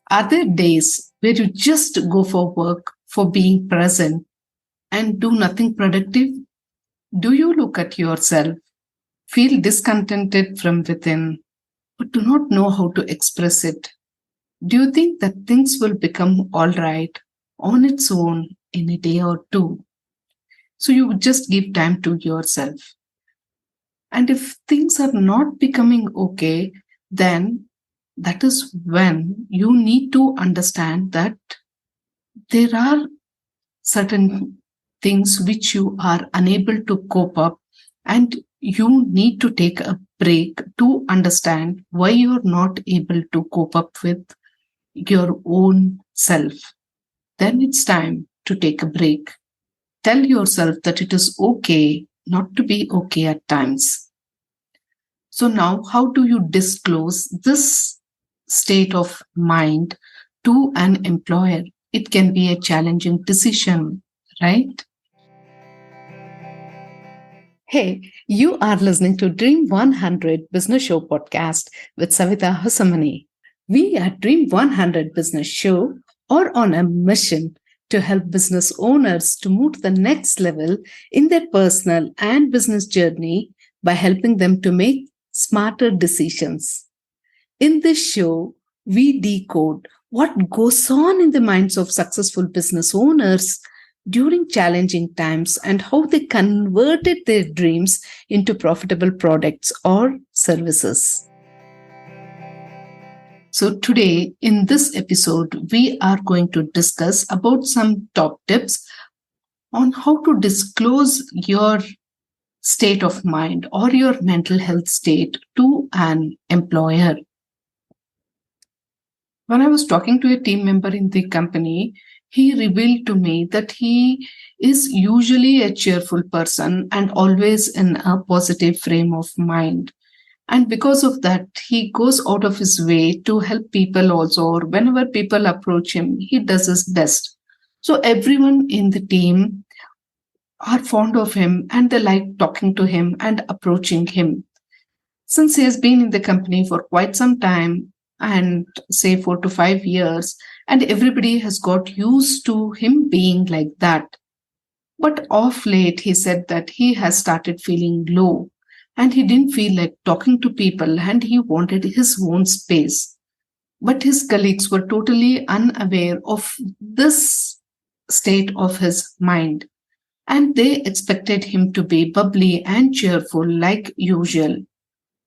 Are there days where you just go for work for being present and do nothing productive? Do you look at yourself, feel discontented from within, but do not know how to express it? Do you think that things will become all right on its own in a day or two? So you would just give time to yourself. And if things are not becoming okay, then that is when you need to understand that there are certain things which you are unable to cope up, and you need to take a break to understand why you're not able to cope up with your own self. Then it's time to take a break. Tell yourself that it is okay not to be okay at times. So, now how do you disclose this state of mind to an employer? It can be a challenging decision, right? Hey, you are listening to Dream 100 Business Show podcast with Savitha Hosamani. We at Dream 100 Business Show are on a mission to help business owners to move to the next level in their personal and business journey by helping them to make smarter decisions. In this show, we decode what goes on in the minds of successful business owners during challenging times and how they converted their dreams into profitable products or services. So today in this episode, we are going to discuss about some top tips on how to disclose your state of mind or your mental health state to an employer. When I was talking to a team member in the company, he revealed to me that he is usually a cheerful person and always in a positive frame of mind. And because of that, he goes out of his way to help people also, or whenever people approach him, he does his best. So everyone in the team are fond of him and they like talking to him and approaching him. Since he has been in the company for quite some time, and say 4 to 5 years, and everybody has got used to him being like that. But of late, he said that he has started feeling low and he didn't feel like talking to people and he wanted his own space. But his colleagues were totally unaware of this state of his mind, and they expected him to be bubbly and cheerful like usual.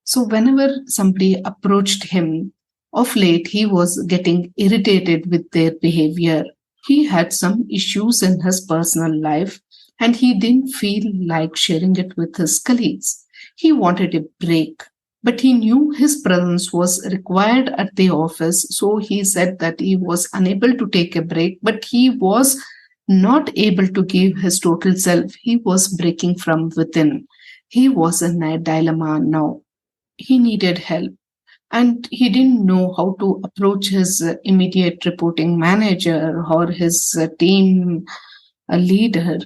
So, whenever somebody approached him, of late he was getting irritated with their behavior. He had some issues in his personal life and he didn't feel like sharing it with his colleagues. He wanted a break, but he knew his presence was required at the office. So he said that he was unable to take a break, but he was not able to give his total self. He was breaking from within. He was in a dilemma now. He needed help and he didn't know how to approach his immediate reporting manager or his team leader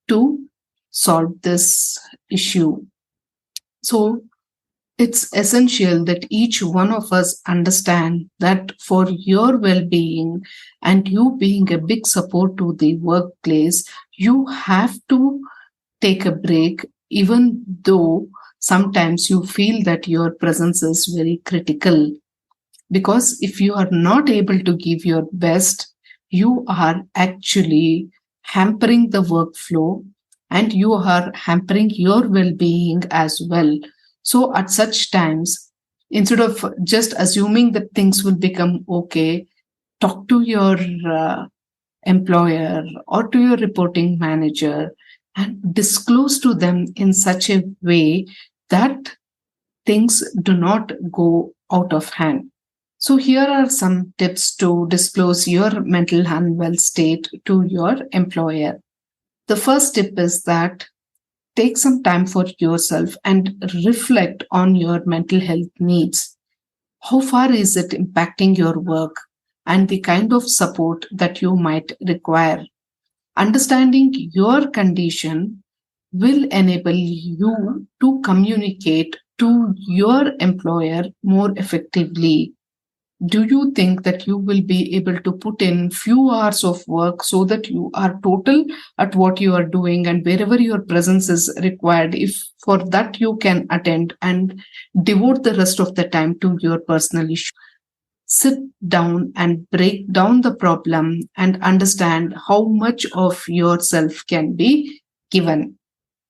to solve this issue. So it's essential that each one of us understand that for your well-being and you being a big support to the workplace, you have to take a break, even though sometimes you feel that your presence is very critical. Because if you are not able to give your best, you are actually hampering the workflow and you are hampering your well-being as well. So at such times, instead of just assuming that things will become okay, talk to your employer or to your reporting manager and disclose to them in such a way that things do not go out of hand. So here are some tips to disclose your mental unwell state to your employer. The first tip is that take some time for yourself and reflect on your mental health needs. How far is it impacting your work and the kind of support that you might require? Understanding your condition will enable you to communicate to your employer more effectively. Do you think that you will be able to put in few hours of work so that you are total at what you are doing, and wherever your presence is required, if for that you can attend and devote the rest of the time to your personal issue? Sit down and break down the problem and understand how much of yourself can be given.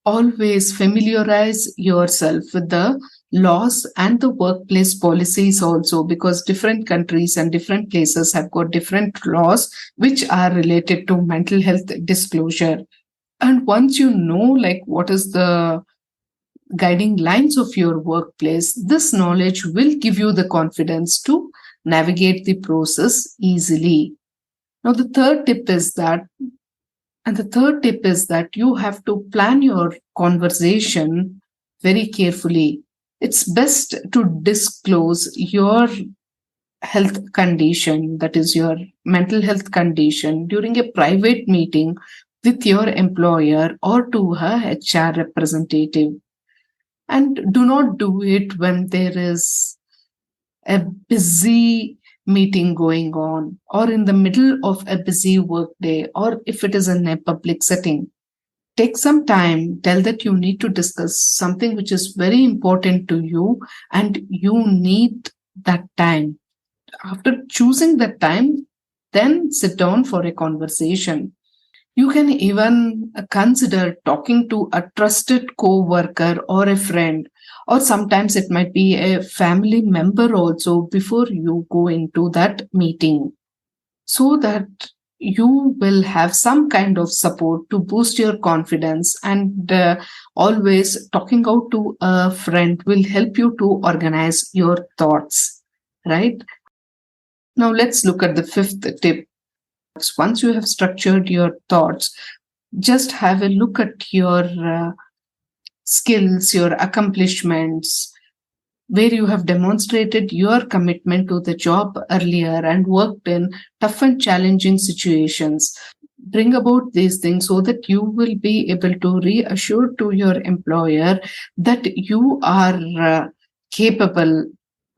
Always familiarize yourself with the laws and the workplace policies also, because different countries and different places have got different laws which are related to mental health disclosure. And once you know like what is the guiding lines of your workplace, this knowledge will give you the confidence to navigate the process easily. Now the third tip is that you have to plan your conversation very carefully. It's best to disclose your health condition, that is, your mental health condition, during a private meeting with your employer or to a HR representative. And do not do it when there is a busy meeting going on, or in the middle of a busy work day, or if it is in a public setting. Take some time, tell that you need to discuss something which is very important to you and you need that time. After choosing that time, then sit down for a conversation. You can even consider talking to a trusted co-worker or a friend, or sometimes it might be a family member also before you go into that meeting, so that you will have some kind of support to boost your confidence. And always talking out to a friend will help you to organize your thoughts, right? Now let's look at the fifth tip. Once you have structured your thoughts, just have a look at your skills, your accomplishments, where you have demonstrated your commitment to the job earlier and worked in tough and challenging situations. Bring about these things so that you will be able to reassure to your employer that you are capable,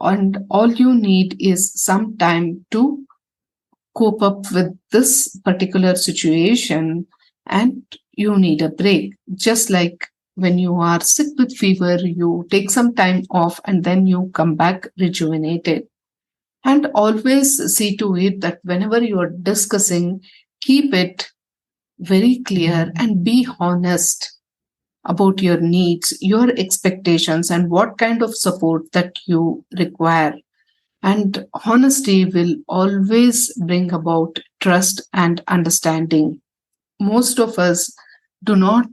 and all you need is some time to cope up with this particular situation, and you need a break. Just like when you are sick with fever, you take some time off and then you come back rejuvenated. And always see to it that whenever you are discussing, keep it very clear and be honest about your needs, your expectations, and what kind of support that you require. And honesty will always bring about trust and understanding. Most of us do not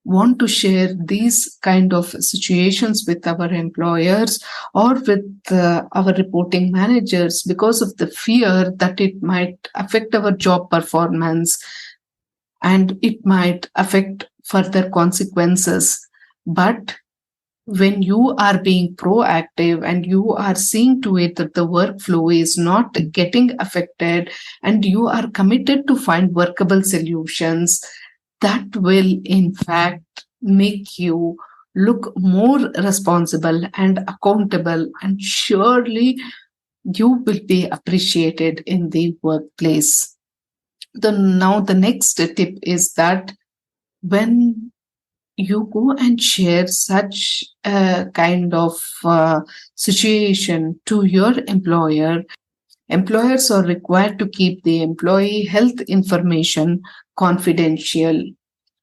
want to share these kind of situations with our employers or with our reporting managers because of the fear that it might affect our job performance and it might affect further consequences. But when you are being proactive and you are seeing to it that the workflow is not getting affected and you are committed to find workable solutions, that will in fact make you look more responsible and accountable, and surely you will be appreciated in the workplace. Now the next tip is that when you go and share such a kind of situation to your employer, employers are required to keep the employee health information confidential.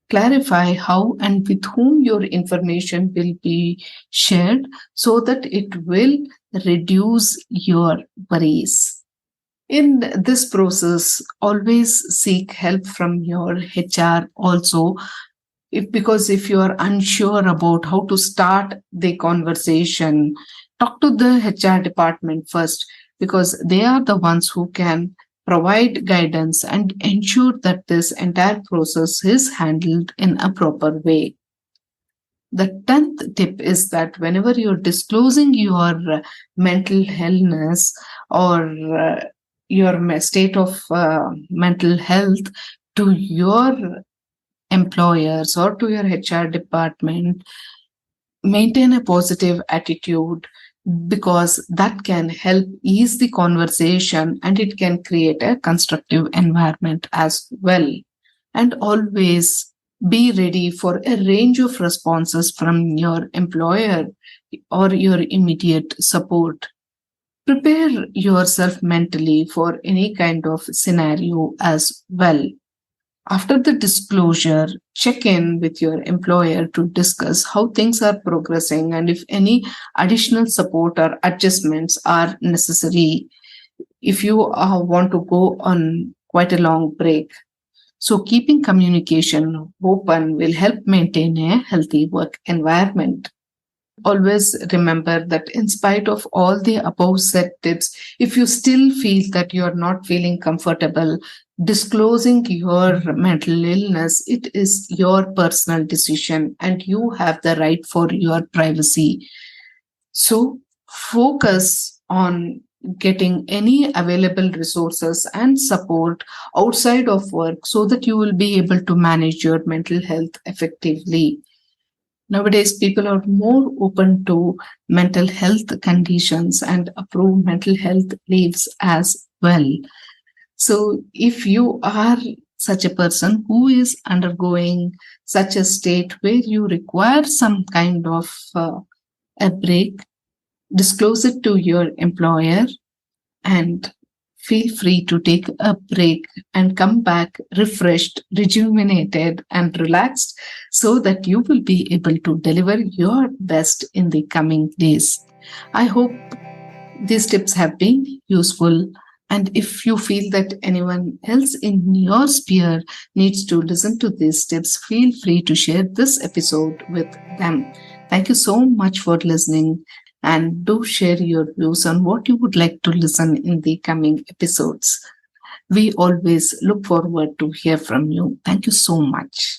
Clarify how and with whom your information will be shared so that it will reduce your worries. In this process, always seek help from your HR also, because if you are unsure about how to start the conversation, talk to the HR department first, because they are the ones who can provide guidance and ensure that this entire process is handled in a proper way. The 10th tip is that whenever you're disclosing your mental illness or your state of mental health to your employers or to your HR department, maintain a positive attitude. because that can help ease the conversation and it can create a constructive environment as well. And always be ready for a range of responses from your employer or your immediate support. Prepare yourself mentally for any kind of scenario as well. After the disclosure, check in with your employer to discuss how things are progressing and if any additional support or adjustments are necessary if you want to go on quite a long break. So, keeping communication open will help maintain a healthy work environment. Always remember that in spite of all the above said tips, if you still feel that you're not feeling comfortable disclosing your mental illness, it is your personal decision and you have the right for your privacy. So focus on getting any available resources and support outside of work so that you will be able to manage your mental health effectively. Nowadays, people are more open to mental health conditions and approve mental health leaves as well. So, if you are such a person who is undergoing such a state where you require some kind of a break, disclose it to your employer and feel free to take a break and come back refreshed, rejuvenated, and relaxed so that you will be able to deliver your best in the coming days. I hope these tips have been useful. And if you feel that anyone else in your sphere needs to listen to these tips, feel free to share this episode with them. Thank you so much for listening and do share your views on what you would like to listen in the coming episodes. We always look forward to hear from you. Thank you so much.